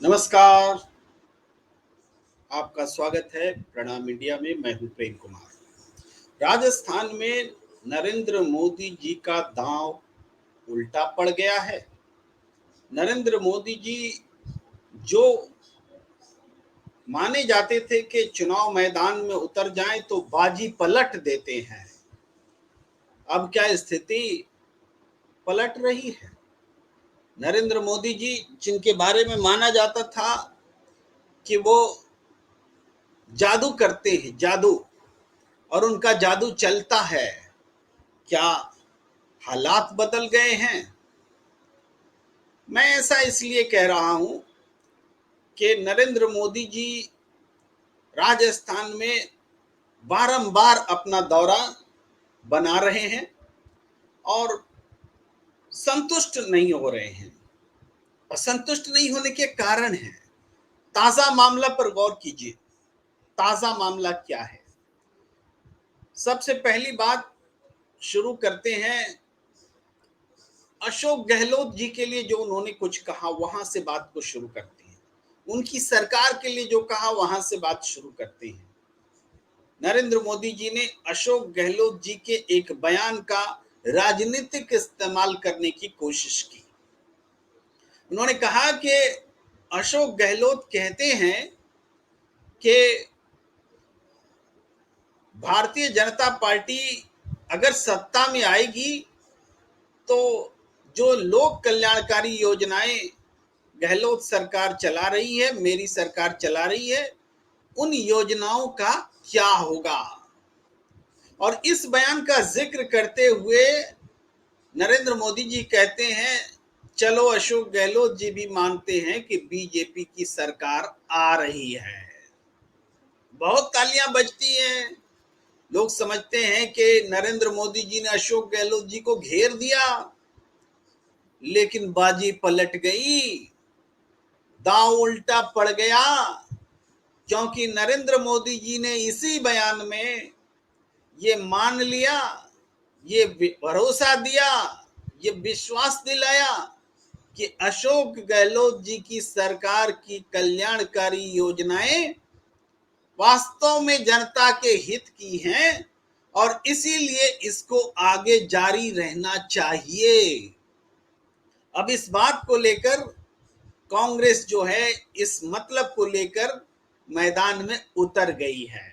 नमस्कार। आपका स्वागत है प्रणाम इंडिया में। मैं हूं प्रेम कुमार। राजस्थान में नरेंद्र मोदी जी का दांव उल्टा पड़ गया है। नरेंद्र मोदी जी जो माने जाते थे कि चुनाव मैदान में उतर जाएं तो बाजी पलट देते हैं, अब क्या स्थिति पलट रही है। नरेंद्र मोदी जी, जिनके बारे में माना जाता था कि वो जादू करते हैं, जादू, और उनका जादू चलता है, क्या हालात बदल गए हैं? मैं ऐसा इसलिए कह रहा हूं कि नरेंद्र मोदी जी राजस्थान में बारंबार अपना दौरा बना रहे हैं और संतुष्ट नहीं हो रहे हैं। असंतुष्ट नहीं होने के कारण है। ताजा मामला पर गौर कीजिए। ताजा मामला क्या है? सबसे पहली बात शुरू करते हैं अशोक गहलोत जी के लिए। जो उन्होंने कुछ कहा वहां से बात को शुरू करते हैं। उनकी सरकार के लिए जो कहा वहां से बात शुरू करते हैं। नरेंद्र मोदी जी ने अशोक गहलोत जी के एक बयान का राजनीतिक इस्तेमाल करने की कोशिश की। उन्होंने कहा कि अशोक गहलोत कहते हैं कि भारतीय जनता पार्टी अगर सत्ता में आएगी तो जो लोक कल्याणकारी योजनाएं गहलोत सरकार चला रही है, मेरी सरकार चला रही है, उन योजनाओं का क्या होगा। और इस बयान का जिक्र करते हुए नरेंद्र मोदी जी कहते हैं, चलो अशोक गहलोत जी भी मानते हैं कि बीजेपी की सरकार आ रही है। बहुत तालियां बजती हैं। लोग समझते हैं कि नरेंद्र मोदी जी ने अशोक गहलोत जी को घेर दिया, लेकिन बाजी पलट गई, दांव उल्टा पड़ गया। क्योंकि नरेंद्र मोदी जी ने इसी बयान में ये मान लिया, ये भरोसा दिया, ये विश्वास दिलाया कि अशोक गहलोत जी की सरकार की कल्याणकारी योजनाएं वास्तव में जनता के हित की हैं और इसीलिए इसको आगे जारी रहना चाहिए। अब इस बात को लेकर कांग्रेस जो है इस मतलब को लेकर मैदान में उतर गई है।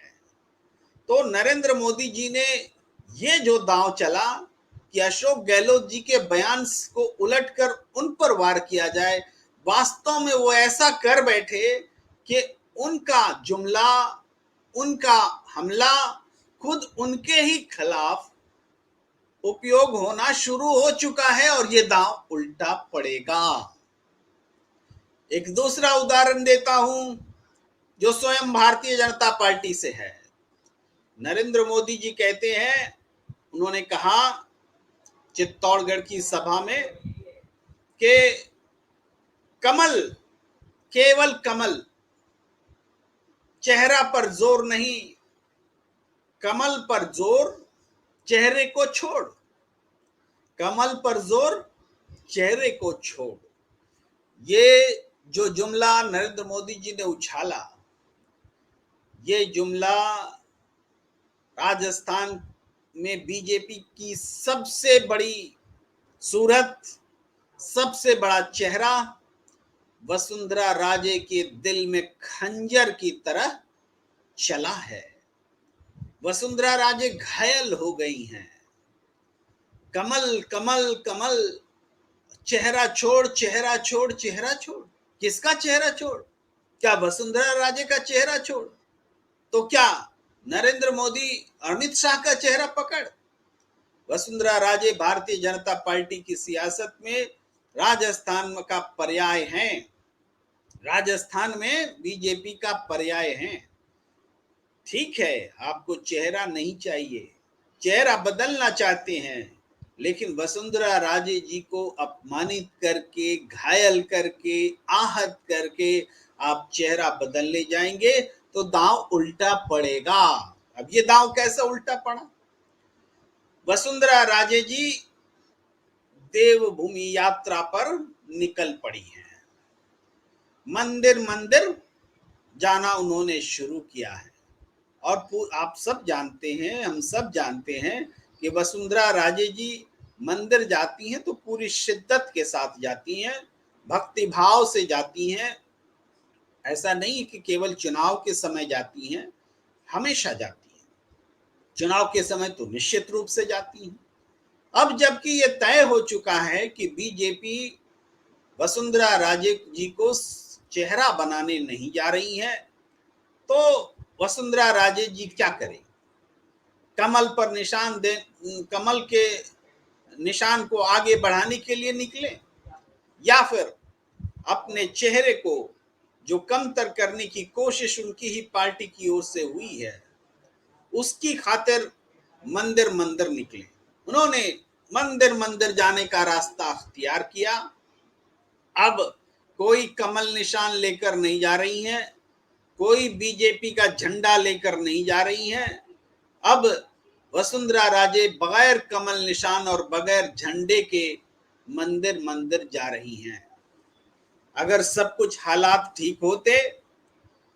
तो नरेंद्र मोदी जी ने ये जो दांव चला कि अशोक गहलोत जी के बयान को उलटकर उन पर वार किया जाए, वास्तव में वो ऐसा कर बैठे कि उनका जुमला, उनका हमला खुद उनके ही खिलाफ उपयोग होना शुरू हो चुका है और ये दांव उल्टा पड़ेगा। एक दूसरा उदाहरण देता हूं जो स्वयं भारतीय जनता पार्टी से है। नरेंद्र मोदी जी कहते हैं, उन्होंने कहा चित्तौड़गढ़ की सभा में कि कमल, केवल कमल, चेहरा पर जोर नहीं, कमल पर जोर, चेहरे को छोड़। कमल पर जोर, चेहरे को छोड़। ये जो जुमला नरेंद्र मोदी जी ने उछाला, ये जुमला राजस्थान में बीजेपी की सबसे बड़ी सूरत, सबसे बड़ा चेहरा वसुंधरा राजे के दिल में खंजर की तरह चला है। वसुंधरा राजे घायल हो गई हैं। कमल कमल कमल, चेहरा छोड़, चेहरा छोड़, चेहरा छोड़। किसका चेहरा छोड़? क्या वसुंधरा राजे का चेहरा छोड़? तो क्या नरेंद्र मोदी, अमित शाह का चेहरा पकड़? वसुंधरा राजे भारतीय जनता पार्टी की सियासत में राजस्थान का पर्याय हैं। राजस्थान में बीजेपी का पर्याय हैं। ठीक है, आपको चेहरा नहीं चाहिए, चेहरा बदलना चाहते हैं, लेकिन वसुंधरा राजे जी को अपमानित करके, घायल करके, आहत करके आप चेहरा बदलने जाएंगे तो दांव उल्टा पड़ेगा। अब ये दांव कैसा उल्टा पड़ा? वसुंधरा राजे जी देवभूमि यात्रा पर निकल पड़ी हैं। मंदिर मंदिर जाना उन्होंने शुरू किया है। और आप सब जानते हैं, हम सब जानते हैं कि वसुंधरा राजे जी मंदिर जाती हैं तो पूरी शिद्दत के साथ जाती हैं, भक्ति भाव से जाती हैं। ऐसा नहीं कि केवल चुनाव के समय जाती हैं, हमेशा जाती हैं। चुनाव के समय तो निश्चित रूप से जाती हैं। अब जबकि ये तय हो चुका है कि बीजेपी वसुंधरा राजे जी को चेहरा बनाने नहीं जा रही है, तो वसुंधरा राजे जी क्या करें? कमल पर निशान दे, कमल के निशान को आगे बढ़ाने के लिए निकले, या फिर अपने चेहरे को जो कमतर करने की कोशिश उनकी ही पार्टी की ओर से हुई है, उसकी खातिर मंदिर मंदिर निकले। उन्होंने मंदिर मंदिर जाने का रास्ता अख्तियार किया। अब कोई कमल निशान लेकर नहीं जा रही हैं, कोई बीजेपी का झंडा लेकर नहीं जा रही हैं। अब वसुंधरा राजे बगैर कमल निशान और बगैर झंडे के मंदिर मंदिर जा रही हैं। अगर सब कुछ हालात ठीक होते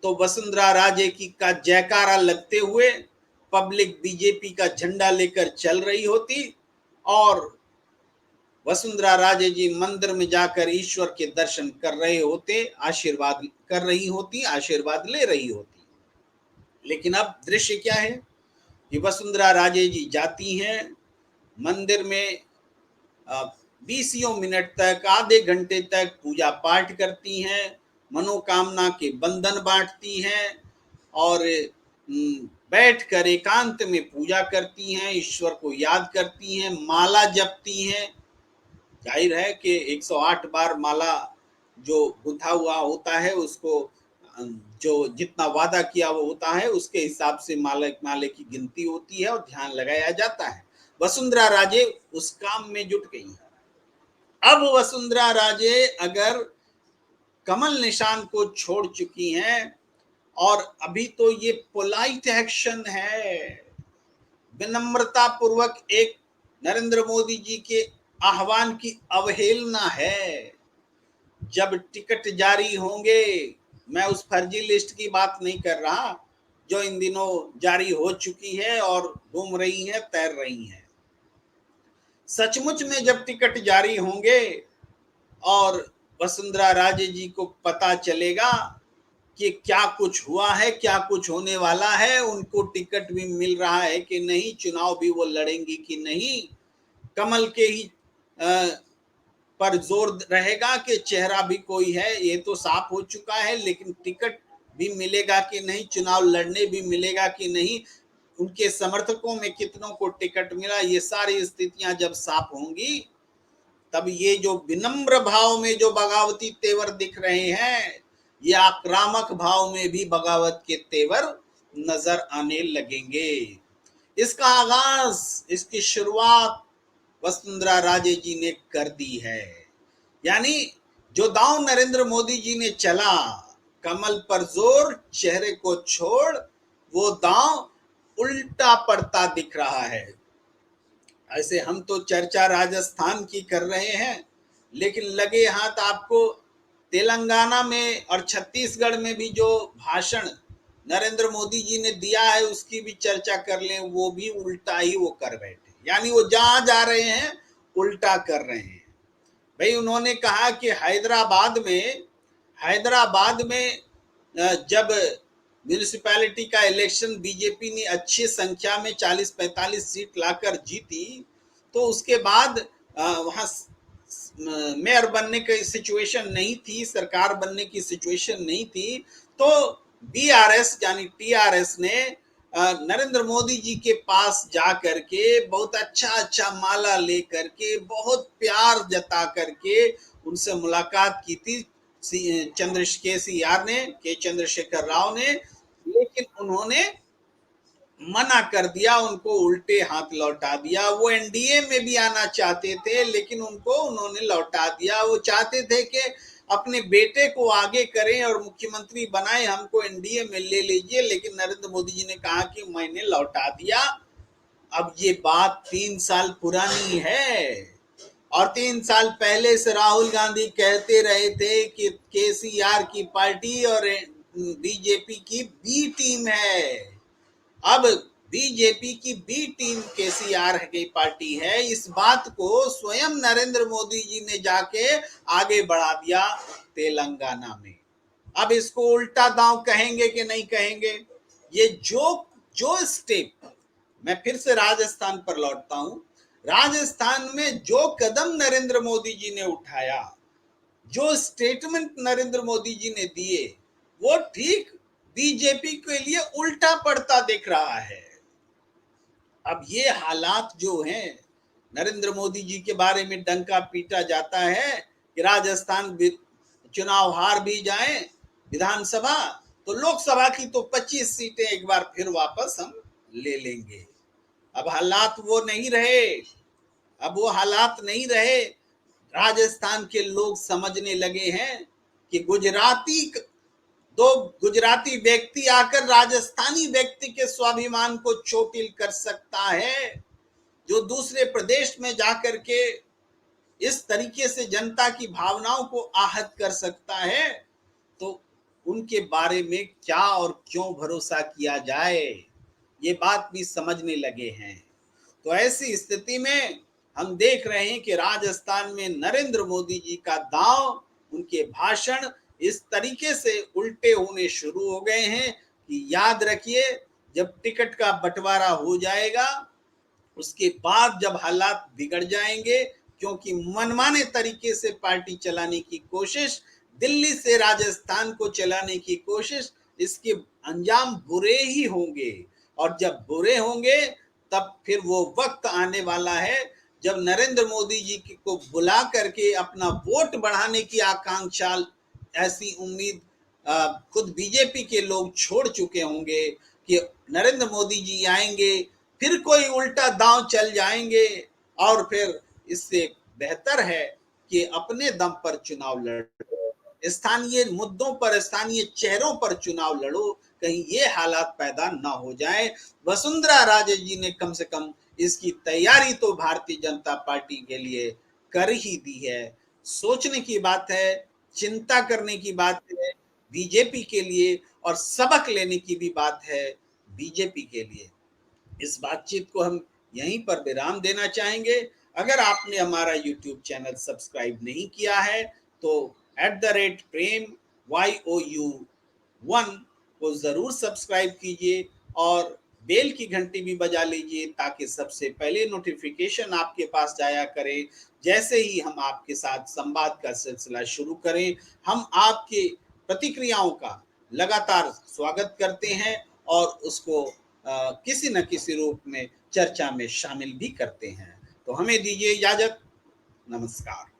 तो वसुंधरा राजे की का जयकारा लगते हुए पब्लिक बीजेपी का झंडा लेकर चल रही होती और वसुंधरा राजे जी मंदिर में जाकर ईश्वर के दर्शन कर रहे होते, आशीर्वाद कर रही होती, आशीर्वाद ले रही होती। लेकिन अब दृश्य क्या है कि वसुंधरा राजे जी जाती हैं मंदिर में, 20 मिनट तक, आधे घंटे तक पूजा पाठ करती हैं, मनोकामना के बंधन बांटती हैं और बैठकर एकांत में पूजा करती हैं, ईश्वर को याद करती हैं, माला जपती हैं। जाहिर है कि 108 बार माला जो गुंथा हुआ होता है, उसको जो जितना वादा किया वो होता है, उसके हिसाब से माले की गिनती होती है और ध्यान लगाया जाता है। वसुंधरा राजे उस काम में जुट गई हैं। अब वसुंधरा राजे अगर कमल निशान को छोड़ चुकी हैं, और अभी तो ये पोलाइट एक्शन है, विनम्रता पूर्वक एक नरेंद्र मोदी जी के आह्वान की अवहेलना है। जब टिकट जारी होंगे, मैं उस फर्जी लिस्ट की बात नहीं कर रहा जो इन दिनों जारी हो चुकी है और घूम रही है, तैर रही है। सचमुच में जब टिकट जारी होंगे और वसुंधरा राजे जी को पता चलेगा कि क्या कुछ हुआ है, क्या कुछ होने वाला है, उनको टिकट भी मिल रहा है कि नहीं, चुनाव भी वो लड़ेंगी कि नहीं, कमल के ही पर जोर रहेगा कि चेहरा भी कोई है, ये तो साफ हो चुका है, लेकिन टिकट भी मिलेगा कि नहीं, चुनाव लड़ने भी मिलेगा कि नहीं, उनके समर्थकों में कितनों को टिकट मिला, ये सारी स्थितियां जब साफ होंगी, तब ये जो विनम्र भाव में जो बगावती तेवर दिख रहे हैं, ये आक्रामक भाव में भी बगावत के तेवर नजर आने लगेंगे। इसका आगाज, इसकी शुरुआत वसुंधरा राजे जी ने कर दी है। यानी जो दांव नरेंद्र मोदी जी ने चला, कमल पर जोर चेहरे को छोड़, वो दांव उल्टा पड़ता दिख रहा है। ऐसे हम तो चर्चा राजस्थान की कर रहे हैं, लेकिन लगे हाथ आपको तेलंगाना में और छत्तीसगढ़ में भी जो भाषण नरेंद्र मोदी जी ने दिया है उसकी भी चर्चा कर लें, वो भी उल्टा ही वो कर बैठे। यानी वो जहां जा रहे हैं उल्टा कर रहे हैं। भाई उन्होंने कहा कि हैदराबाद में जब म्यूनिसिपैलिटी का इलेक्शन बीजेपी ने अच्छी संख्या में 40-45 सीट लाकर जीती, तो उसके बाद वहां मेयर बनने की सिचुएशन नहीं थी, सरकार बनने की सिचुएशन नहीं थी, तो बीआरएस यानी टीआरएस ने नरेंद्र मोदी जी के पास जा करके बहुत अच्छा माला ले करके, बहुत प्यार जता करके उनसे मुलाकात की थी के चंद्रशेखर राव ने, लेकिन उन्होंने मना कर दिया, उनको उल्टे हाथ लौटा दिया। वो एनडीए में भी आना चाहते थे, लेकिन उनको उन्होंने लौटा दिया। वो चाहते थे कि अपने बेटे को आगे करें और मुख्यमंत्री बनाए, हमको एनडीए में ले लीजिए, लेकिन नरेंद्र मोदी जी ने कहा कि मैंने लौटा दिया। अब ये बात 3 साल पुरानी है और 3 साल पहले से राहुल गांधी कहते रहे थे कि केसीआर की पार्टी और बीजेपी की बी टीम है। अब बीजेपी की बी टीम केसीआर की पार्टी है, इस बात को स्वयं नरेंद्र मोदी जी ने जाके आगे बढ़ा दिया तेलंगाना में। अब इसको उल्टा दांव कहेंगे कि नहीं कहेंगे? ये जो जो स्टेप, मैं फिर से राजस्थान पर लौटता हूं, राजस्थान में जो कदम नरेंद्र मोदी जी ने उठाया, जो स्टेटमेंट नरेंद्र मोदी जी ने दिए, वो ठीक बीजेपी के लिए उल्टा पड़ता दिख रहा है। अब ये हालात जो हैं, नरेंद्र मोदी जी के बारे में डंका पीटा जाता है कि राजस्थान चुनाव हार भी जाए विधानसभा, तो लोकसभा की तो 25 सीटें एक बार फिर वापस हम ले लेंगे। अब हालात वो नहीं रहे, अब वो हालात नहीं रहे। राजस्थान के लोग समझने लगे हैं कि दो गुजराती व्यक्ति आकर राजस्थानी व्यक्ति के स्वाभिमान को चोटिल कर सकता है, जो दूसरे प्रदेश में जाकर के इस तरीके से जनता की भावनाओं को आहत कर सकता है, तो उनके बारे में क्या और क्यों भरोसा किया जाए, ये बात भी समझने लगे हैं। तो ऐसी स्थिति में हम देख रहे हैं कि राजस्थान में नरेंद्र मोदी जी का दांव, उनके भाषण इस तरीके से उल्टे होने शुरू हो गए हैं कि याद रखिए, जब टिकट का बंटवारा हो जाएगा, उसके बाद जब हालात बिगड़ जाएंगे, क्योंकि मनमाने तरीके से पार्टी चलाने की कोशिश, दिल्ली से राजस्थान को चलाने की कोशिश, इसके अंजाम बुरे ही होंगे। और जब बुरे होंगे, तब फिर वो वक्त आने वाला है जब नरेंद्र मोदी जी को बुला करके अपना वोट बढ़ाने की आकांक्षा, ऐसी उम्मीद खुद बीजेपी के लोग छोड़ चुके होंगे कि नरेंद्र मोदी जी आएंगे, फिर कोई उल्टा दांव चल जाएंगे, और फिर इससे बेहतर है कि अपने दम पर चुनाव लड़ो, स्थानीय मुद्दों पर, स्थानीय चेहरों पर चुनाव लड़ो, कहीं ये हालात पैदा ना हो जाए। वसुंधरा राजे जी ने कम से कम इसकी तैयारी तो भारतीय जनता पार्टी के लिए कर ही दी है। सोचने की बात है, चिंता करने की बात है बीजेपी के लिए, और सबक लेने की भी बात है बीजेपी के लिए। इस बातचीत को हम यहीं पर विराम देना चाहेंगे। अगर आपने हमारा यूट्यूब चैनल सब्सक्राइब नहीं किया है, तो @प्रेम YOU1 को जरूर सब्सक्राइब कीजिए और बेल की घंटी भी बजा लीजिए, ताकि सबसे पहले नोटिफिकेशन आपके पास जाया करे जैसे ही हम आपके साथ संवाद का सिलसिला शुरू करें। हम आपके प्रतिक्रियाओं का लगातार स्वागत करते हैं और उसको किसी न किसी रूप में चर्चा में शामिल भी करते हैं। तो हमें दीजिए इजाजत। नमस्कार।